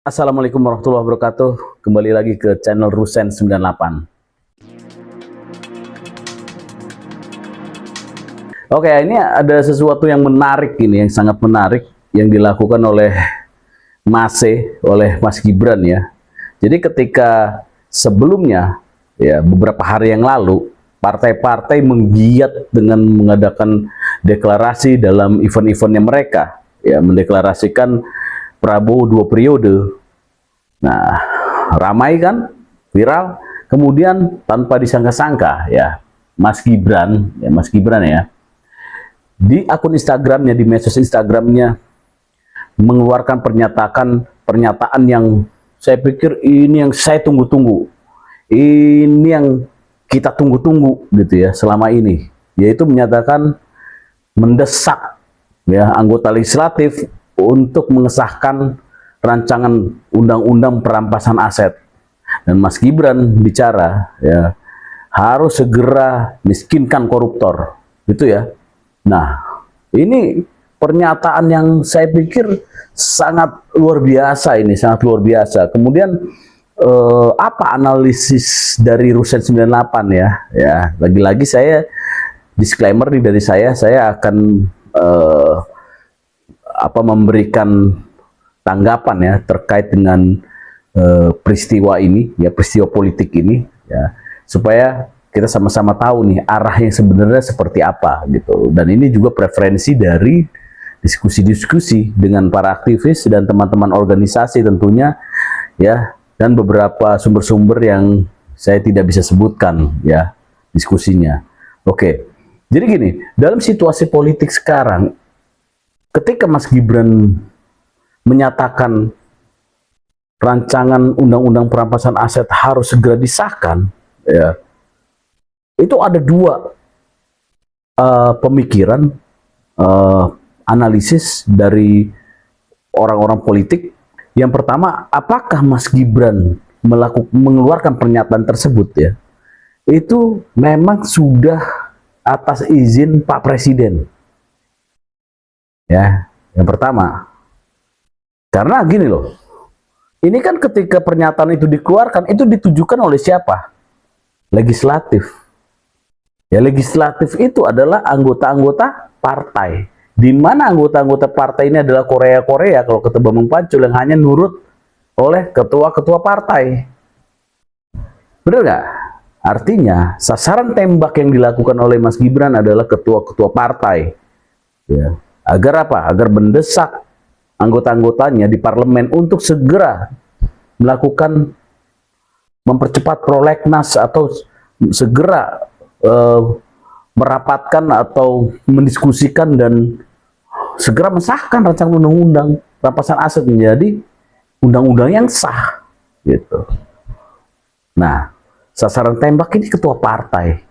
Assalamualaikum warahmatullahi wabarakatuh. Kembali lagi ke channel Rusen 98. Oke, ini ada sesuatu yang menarik ini, yang sangat menarik yang dilakukan oleh oleh Mas Gibran ya. Jadi ketika sebelumnya ya beberapa hari yang lalu partai-partai menggiat dengan mengadakan deklarasi dalam event-eventnya mereka ya, mendeklarasikan Prabowo 2 periode. Nah, ramai kan, viral. Kemudian tanpa disangka-sangka ya, Mas Gibran ya, di akun Instagramnya, di medsos Instagramnya mengeluarkan pernyataan yang saya pikir ini yang saya tunggu-tunggu, ini yang kita tunggu-tunggu gitu ya selama ini, yaitu menyatakan mendesak ya anggota legislatif untuk mengesahkan rancangan undang-undang perampasan aset. Dan Mas Gibran bicara ya harus segera miskinkan koruptor gitu ya. Nah, ini pernyataan yang saya pikir sangat luar biasa, ini sangat luar biasa. Kemudian apa analisis dari Rusen 98 ya? Ya, lagi-lagi saya disclaimer nih dari saya akan memberikan tanggapan ya terkait dengan peristiwa ini ya, peristiwa politik ini ya, supaya kita sama-sama tahu nih arah yang sebenarnya seperti apa gitu. Dan ini juga preferensi dari diskusi-diskusi dengan para aktivis dan teman-teman organisasi tentunya ya, dan beberapa sumber-sumber yang saya tidak bisa sebutkan ya diskusinya. Oke. Jadi gini, dalam situasi politik sekarang ketika Mas Gibran menyatakan rancangan undang-undang perampasan aset harus segera disahkan, ya, itu ada dua pemikiran, analisis dari orang-orang politik. Yang pertama, apakah Mas Gibran mengeluarkan pernyataan tersebut ya, itu memang sudah atas izin Pak Presiden? Ya, yang pertama. Karena gini loh, ini kan ketika pernyataan itu dikeluarkan, itu ditujukan oleh siapa? Legislatif. Ya, legislatif itu adalah anggota-anggota partai. Di mana anggota-anggota partai ini adalah Korea-Korea, kalau kata Bambang Pacul, yang hanya nurut oleh ketua-ketua partai. Benar nggak? Artinya, sasaran tembak yang dilakukan oleh Mas Gibran adalah ketua-ketua partai. Ya. Agar apa? Agar mendesak anggota-anggotanya di parlemen untuk segera melakukan mempercepat prolegnas atau segera merapatkan atau mendiskusikan dan segera mensahkan rancangan undang-undang perampasan aset menjadi undang-undang yang sah gitu. Nah, sasaran tembak ini ketua partai.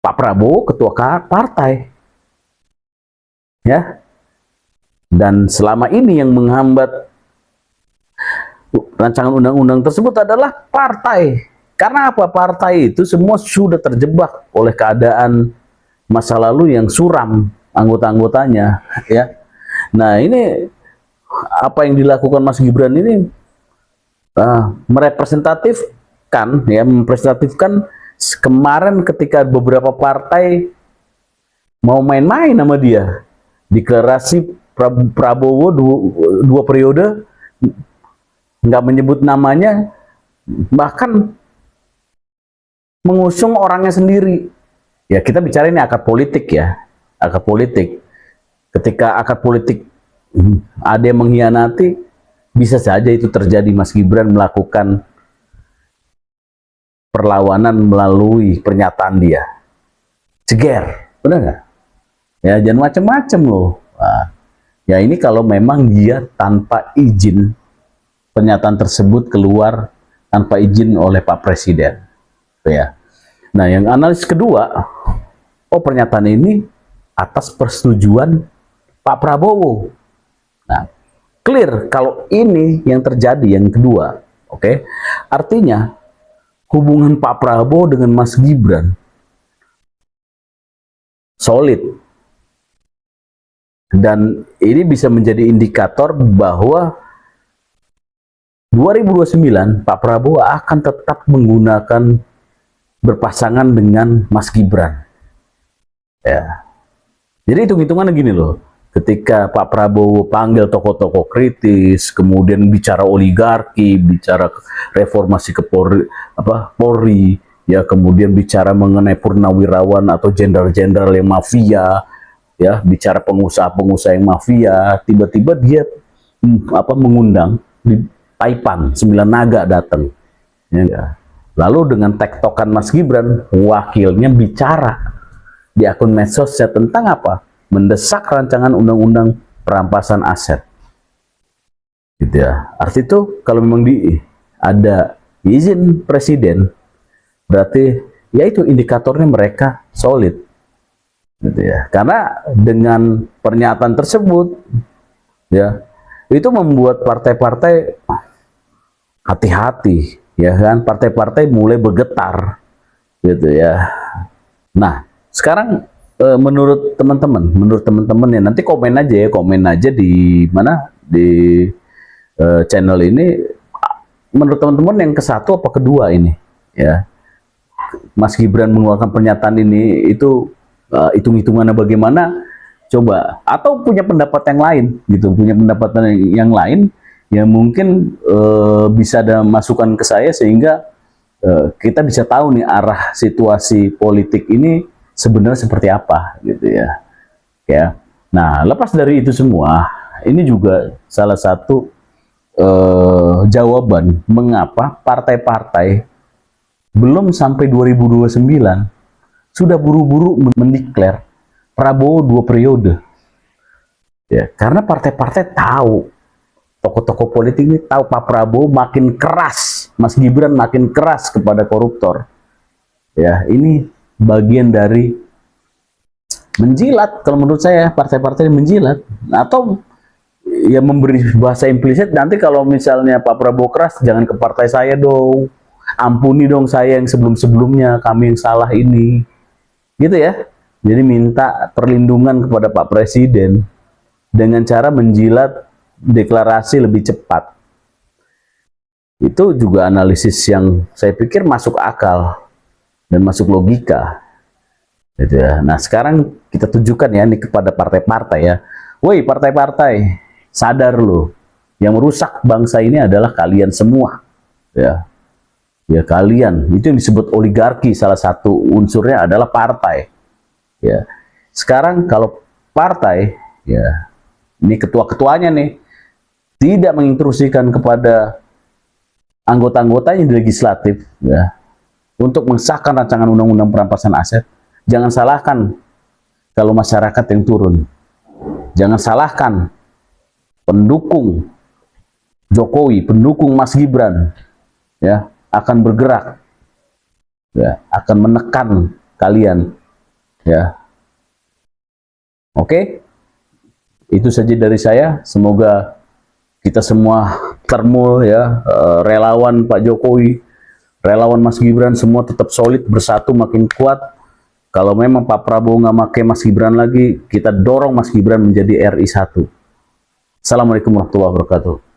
Pak Prabowo ketua partai. Ya. Dan selama ini yang menghambat rancangan undang-undang tersebut adalah partai. Karena apa? Partai itu semua sudah terjebak oleh keadaan masa lalu yang suram anggota-anggotanya ya. Nah, ini apa yang dilakukan Mas Gibran ini merepresentatifkan kemarin ketika beberapa partai mau main-main sama dia. Deklarasi Prabowo 2 periode, nggak menyebut namanya, bahkan mengusung orangnya sendiri. Ya, kita bicara ini akar politik ya, akar politik. Ketika akar politik ada yang mengkhianati, bisa saja itu terjadi. Mas Gibran melakukan perlawanan melalui pernyataan dia. Ceger, benar nggak? Ya, jangan macam-macam loh. Nah, ya ini kalau memang dia tanpa izin, pernyataan tersebut keluar tanpa izin oleh Pak Presiden. Ya. Nah, yang analis kedua, pernyataan ini atas persetujuan Pak Prabowo. Nah, clear kalau ini yang terjadi yang kedua. Oke. Artinya hubungan Pak Prabowo dengan Mas Gibran solid. Dan ini bisa menjadi indikator bahwa 2029 Pak Prabowo akan tetap menggunakan berpasangan dengan Mas Gibran. Ya. Jadi hitung-hitungannya gini loh. Ketika Pak Prabowo panggil tokoh-tokoh kritis, kemudian bicara oligarki, bicara reformasi ke Polri, ya, kemudian bicara mengenai purnawirawan atau jenderal-jenderal yang mafia, ya, bicara pengusaha-pengusaha yang mafia, tiba-tiba dia mengundang di Taipan, 9 naga datang. Ya. Lalu dengan tektokan Mas Gibran, wakilnya bicara di akun medsosnya tentang apa? Mendesak rancangan undang-undang perampasan aset. Gitu ya. Arti itu kalau memang ada izin presiden, berarti ya itu indikatornya mereka solid. Gitu ya. Karena dengan pernyataan tersebut, ya, itu membuat partai-partai hati-hati, ya kan? Partai-partai mulai bergetar, gitu ya. Nah, sekarang menurut teman-teman ya, nanti komen aja di mana di channel ini, menurut teman-teman yang ke satu apa kedua ini, ya, Mas Gibran mengeluarkan pernyataan ini itu hitung-hitungannya bagaimana, coba, atau punya pendapat yang lain gitu, punya pendapat yang lain yang mungkin bisa ada masukan ke saya sehingga kita bisa tahu nih arah situasi politik ini sebenarnya seperti apa gitu ya. Ya. Nah, lepas dari itu semua, ini juga salah satu jawaban mengapa partai-partai belum sampai 2029 sudah buru-buru mendeklar Prabowo 2 periode. Ya, karena partai-partai tahu, tokoh-tokoh politik ini tahu Pak Prabowo makin keras, Mas Gibran makin keras kepada koruptor. Ya, ini bagian dari menjilat, kalau menurut saya partai-partai menjilat, atau ya memberi bahasa implisit, nanti kalau misalnya Pak Prabowo keras, jangan ke partai saya dong, ampuni dong saya yang sebelum-sebelumnya, kami yang salah ini, gitu ya. Jadi minta perlindungan kepada Pak Presiden dengan cara menjilat deklarasi lebih cepat. Itu juga analisis yang saya pikir masuk akal dan masuk logika. Gitu ya. Nah, sekarang kita tunjukkan ya ini kepada partai-partai ya. Woi, partai-partai, sadar loh. Yang merusak bangsa ini adalah kalian semua. Ya. Ya, kalian. Itu yang disebut oligarki, salah satu unsurnya adalah partai. Ya. Sekarang kalau partai, ya, ini ketua-ketuanya nih, tidak mengintrusikan kepada anggota-anggotanya di legislatif, ya, untuk mengesahkan rancangan undang-undang perampasan aset, jangan salahkan kalau masyarakat yang turun. Jangan salahkan pendukung Jokowi, pendukung Mas Gibran, ya, akan bergerak, ya, akan menekan kalian, ya. Oke, itu saja dari saya. Semoga kita semua termul, ya, relawan Pak Jokowi, relawan Mas Gibran, semua tetap solid, bersatu, makin kuat. Kalau memang Pak Prabowo nggak pakai Mas Gibran lagi, kita dorong Mas Gibran menjadi RI 1. Assalamualaikum warahmatullahi wabarakatuh.